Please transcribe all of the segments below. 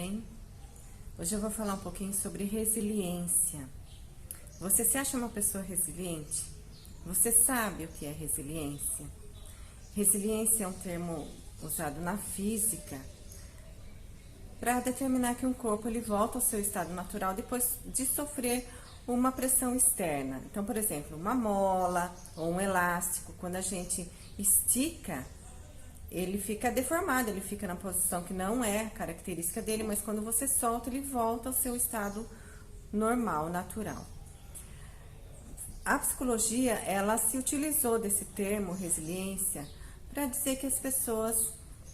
bem? Hoje eu vou falar um pouquinho sobre resiliência. Você se acha uma pessoa resiliente? Você sabe o que é resiliência? Resiliência é um termo usado na física para determinar que um corpo ele volta ao seu estado natural depois de sofrer uma pressão externa. Então, por exemplo, uma mola ou um elástico, quando a gente estica, ele fica deformado, ele fica na posição que não é característica dele, mas quando você solta, ele volta ao seu estado normal, natural. A psicologia, ela se utilizou desse termo, resiliência, para dizer que as pessoas,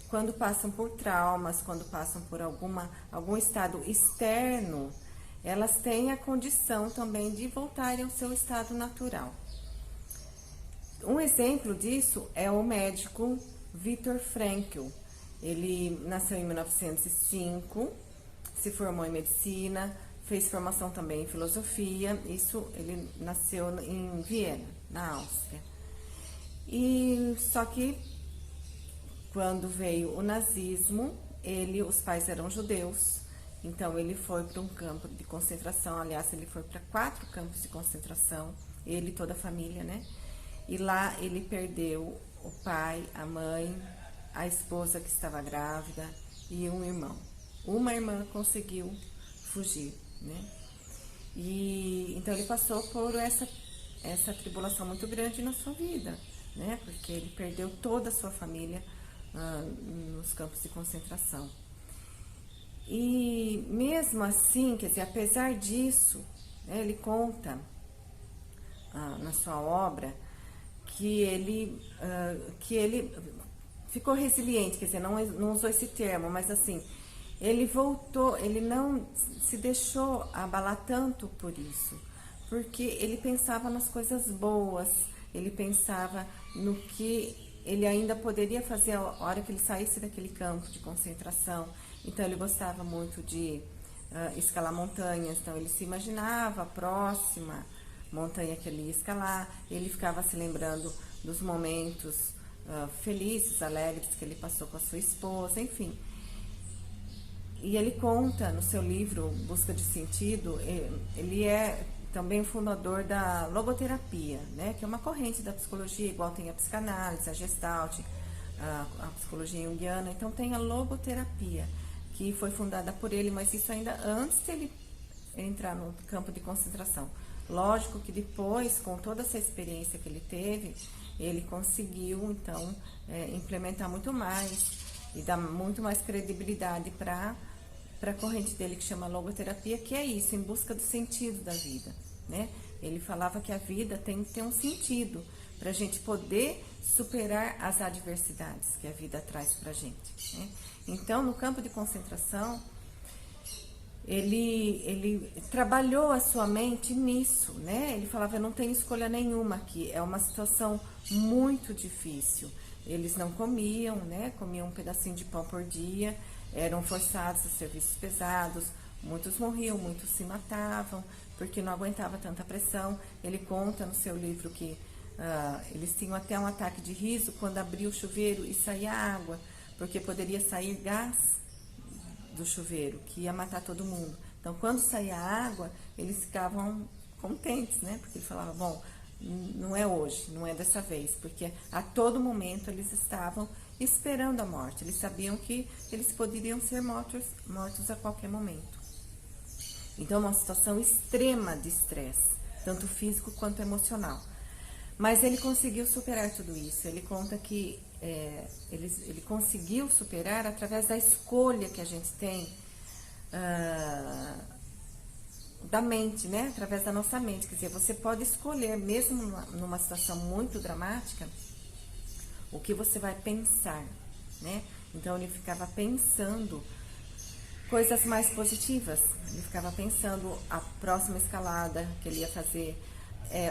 quando passam por traumas, quando passam por algum estado externo, elas têm a condição também de voltarem ao seu estado natural. Um exemplo disso é o médico Viktor Frankl. Ele nasceu em 1905, se formou em medicina, fez formação também em filosofia. Isso, ele nasceu em Viena, na Áustria. E só que quando veio o nazismo, os pais eram judeus, então ele foi para um campo de concentração. Aliás, ele foi para 4 campos de concentração, ele e toda a família, né? E lá ele perdeu o pai, a mãe, a esposa que estava grávida e um irmão. Uma irmã conseguiu fugir, né? E então ele passou por essa tribulação muito grande na sua vida, né? Porque ele perdeu toda a sua família nos campos de concentração. E mesmo assim, quer dizer, apesar disso, né, ele conta na sua obra que ele ficou resiliente, quer dizer, não usou esse termo, mas assim, ele voltou, ele não se deixou abalar tanto por isso, porque ele pensava nas coisas boas, ele pensava no que ele ainda poderia fazer a hora que ele saísse daquele campo de concentração. Então ele gostava muito de escalar montanhas, então ele se imaginava a próxima montanha que ele ia escalar, ele ficava se lembrando dos momentos felizes, alegres que ele passou com a sua esposa, enfim. E ele conta no seu livro Busca de Sentido, ele é também fundador da logoterapia, né, que é uma corrente da psicologia, igual tem a psicanálise, a gestalt, a psicologia junguiana. Então tem a logoterapia, que foi fundada por ele, mas isso ainda antes de ele entrar no campo de concentração. Lógico que depois, com toda essa experiência que ele teve, ele conseguiu, então, implementar muito mais e dar muito mais credibilidade para a corrente dele, que chama logoterapia, que é isso, em busca do sentido da vida, né? Ele falava que a vida tem que ter um sentido para a gente poder superar as adversidades que a vida traz para a gente, né? Então, no campo de concentração, ele trabalhou a sua mente nisso, né? Ele falava, eu não tenho escolha nenhuma aqui, é uma situação muito difícil. Eles não comiam, né? Comiam um pedacinho de pão por dia, eram forçados a serviços pesados, muitos morriam, muitos se matavam, porque não aguentava tanta pressão. Ele conta no seu livro que eles tinham até um ataque de riso quando abria o chuveiro e saía água, porque poderia sair gás do chuveiro, que ia matar todo mundo. Então, quando saía água, eles ficavam contentes, né? Porque ele falava, bom, não é hoje, não é dessa vez, porque a todo momento eles estavam esperando a morte. Eles sabiam que eles poderiam ser mortos a qualquer momento. Então, é uma situação extrema de estresse, tanto físico quanto emocional. Mas ele conseguiu superar tudo isso. Ele conta que ele conseguiu superar através da escolha que a gente tem da mente, né? Através da nossa mente. Quer dizer, você pode escolher, mesmo numa situação muito dramática, o que você vai pensar, né? Então ele ficava pensando coisas mais positivas. Ele ficava pensando a próxima escalada que ele ia fazer,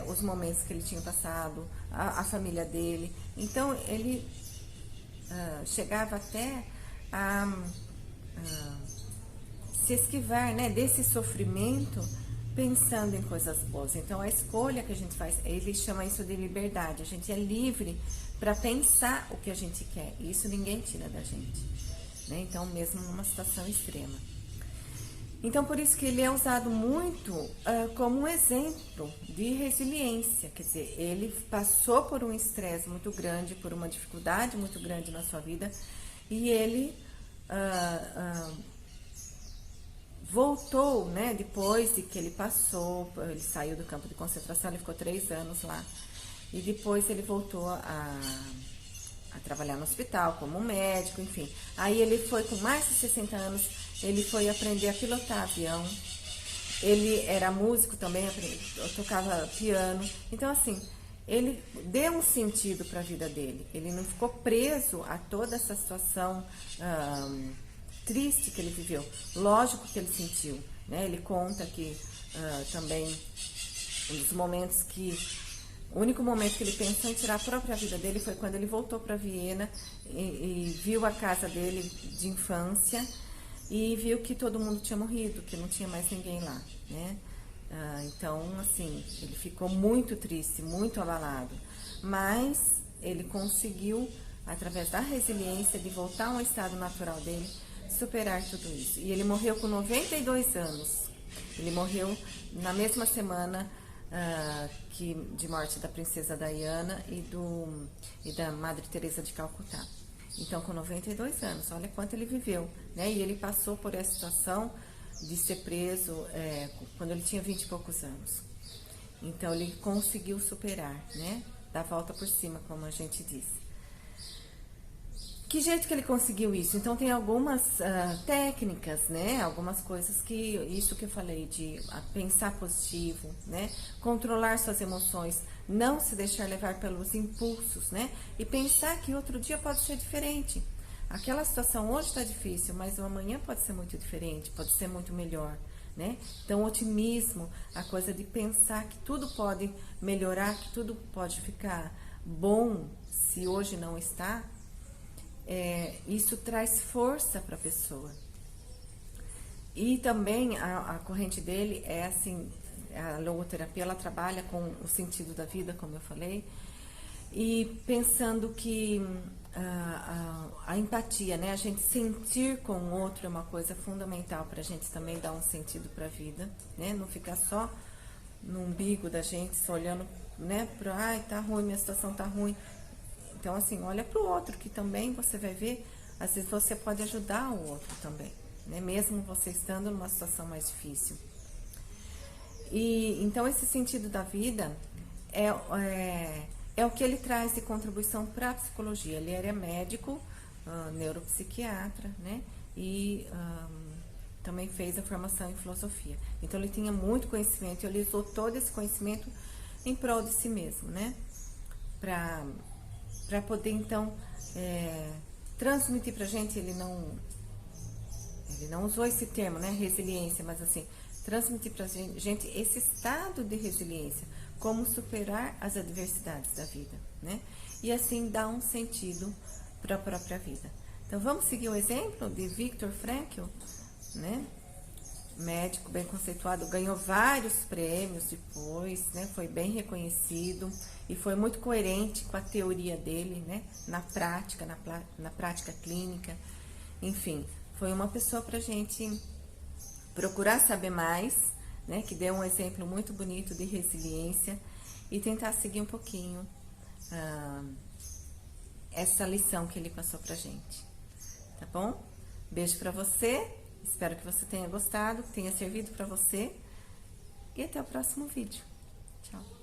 os momentos que ele tinha passado, a família dele. Então ele chegava até a se esquivar, né, desse sofrimento, pensando em coisas boas. Então a escolha que a gente faz, ele chama isso de liberdade. A gente é livre para pensar o que a gente quer. E isso ninguém tira da gente, né? Então, mesmo numa situação extrema. Então, por isso que ele é usado muito como um exemplo de resiliência. Quer dizer, ele passou por um estresse muito grande, por uma dificuldade muito grande na sua vida, e ele voltou, né? Depois de que ele passou, ele saiu do campo de concentração, ele ficou 3 anos lá, e depois ele voltou a trabalhar no hospital como médico, enfim. Aí ele foi, com mais de 60 anos, ele foi aprender a pilotar avião. Ele era músico também, tocava piano. Então, assim, ele deu um sentido para a vida dele. Ele não ficou preso a toda essa situação triste que ele viveu. Lógico que ele sentiu, né? Ele conta que também um dos momentos que... O único momento que ele pensou em tirar a própria vida dele foi quando ele voltou para Viena e viu a casa dele de infância e viu que todo mundo tinha morrido, que não tinha mais ninguém lá, né? Então, assim, ele ficou muito triste, muito abalado, mas ele conseguiu, através da resiliência, de voltar ao estado natural dele, superar tudo isso. E ele morreu com 92 anos. Ele morreu na mesma semana de morte da princesa Diana e da Madre Teresa de Calcutá. Então, com 92 anos, olha quanto ele viveu, né? E ele passou por essa situação de ser preso quando ele tinha 20 e poucos anos. Então, ele conseguiu superar, né? Dar a volta por cima, como a gente diz. Que jeito que ele conseguiu isso? Então, tem algumas técnicas, né? Algumas coisas que... Isso que eu falei, de pensar positivo, né? Controlar suas emoções, não se deixar levar pelos impulsos, né? E pensar que outro dia pode ser diferente. Aquela situação hoje está difícil, mas o amanhã pode ser muito diferente, pode ser muito melhor, né? Então, otimismo, a coisa de pensar que tudo pode melhorar, que tudo pode ficar bom se hoje não está... isso traz força para a pessoa. E também a corrente dele é assim, a logoterapia, ela trabalha com o sentido da vida, como eu falei, e pensando que a empatia, né, a gente sentir com o outro é uma coisa fundamental para a gente também dar um sentido para a vida, né, não ficar só no umbigo da gente, só olhando, né, para, ai, tá ruim, minha situação tá ruim. Então, assim, olha para o outro, que também você vai ver, às vezes você pode ajudar o outro também, né? Mesmo você estando numa situação mais difícil. E então, esse sentido da vida é o que ele traz de contribuição para a psicologia. Ele era médico, neuropsiquiatra, né? E também fez a formação em filosofia. Então, ele tinha muito conhecimento e ele usou todo esse conhecimento em prol de si mesmo, né? Para poder, então, transmitir pra gente, ele não usou esse termo, né, resiliência, mas assim, transmitir pra gente esse estado de resiliência, como superar as adversidades da vida, né, e assim dar um sentido para a própria vida. Então, vamos seguir o exemplo de Viktor Frankl, né, médico bem conceituado, ganhou vários prêmios depois, né, foi bem reconhecido e foi muito coerente com a teoria dele, né, na prática clínica, enfim, foi uma pessoa para a gente procurar saber mais, né, que deu um exemplo muito bonito de resiliência e tentar seguir um pouquinho essa lição que ele passou pra gente, tá bom? Beijo pra você. Espero que você tenha gostado, que tenha servido para você. E até o próximo vídeo. Tchau.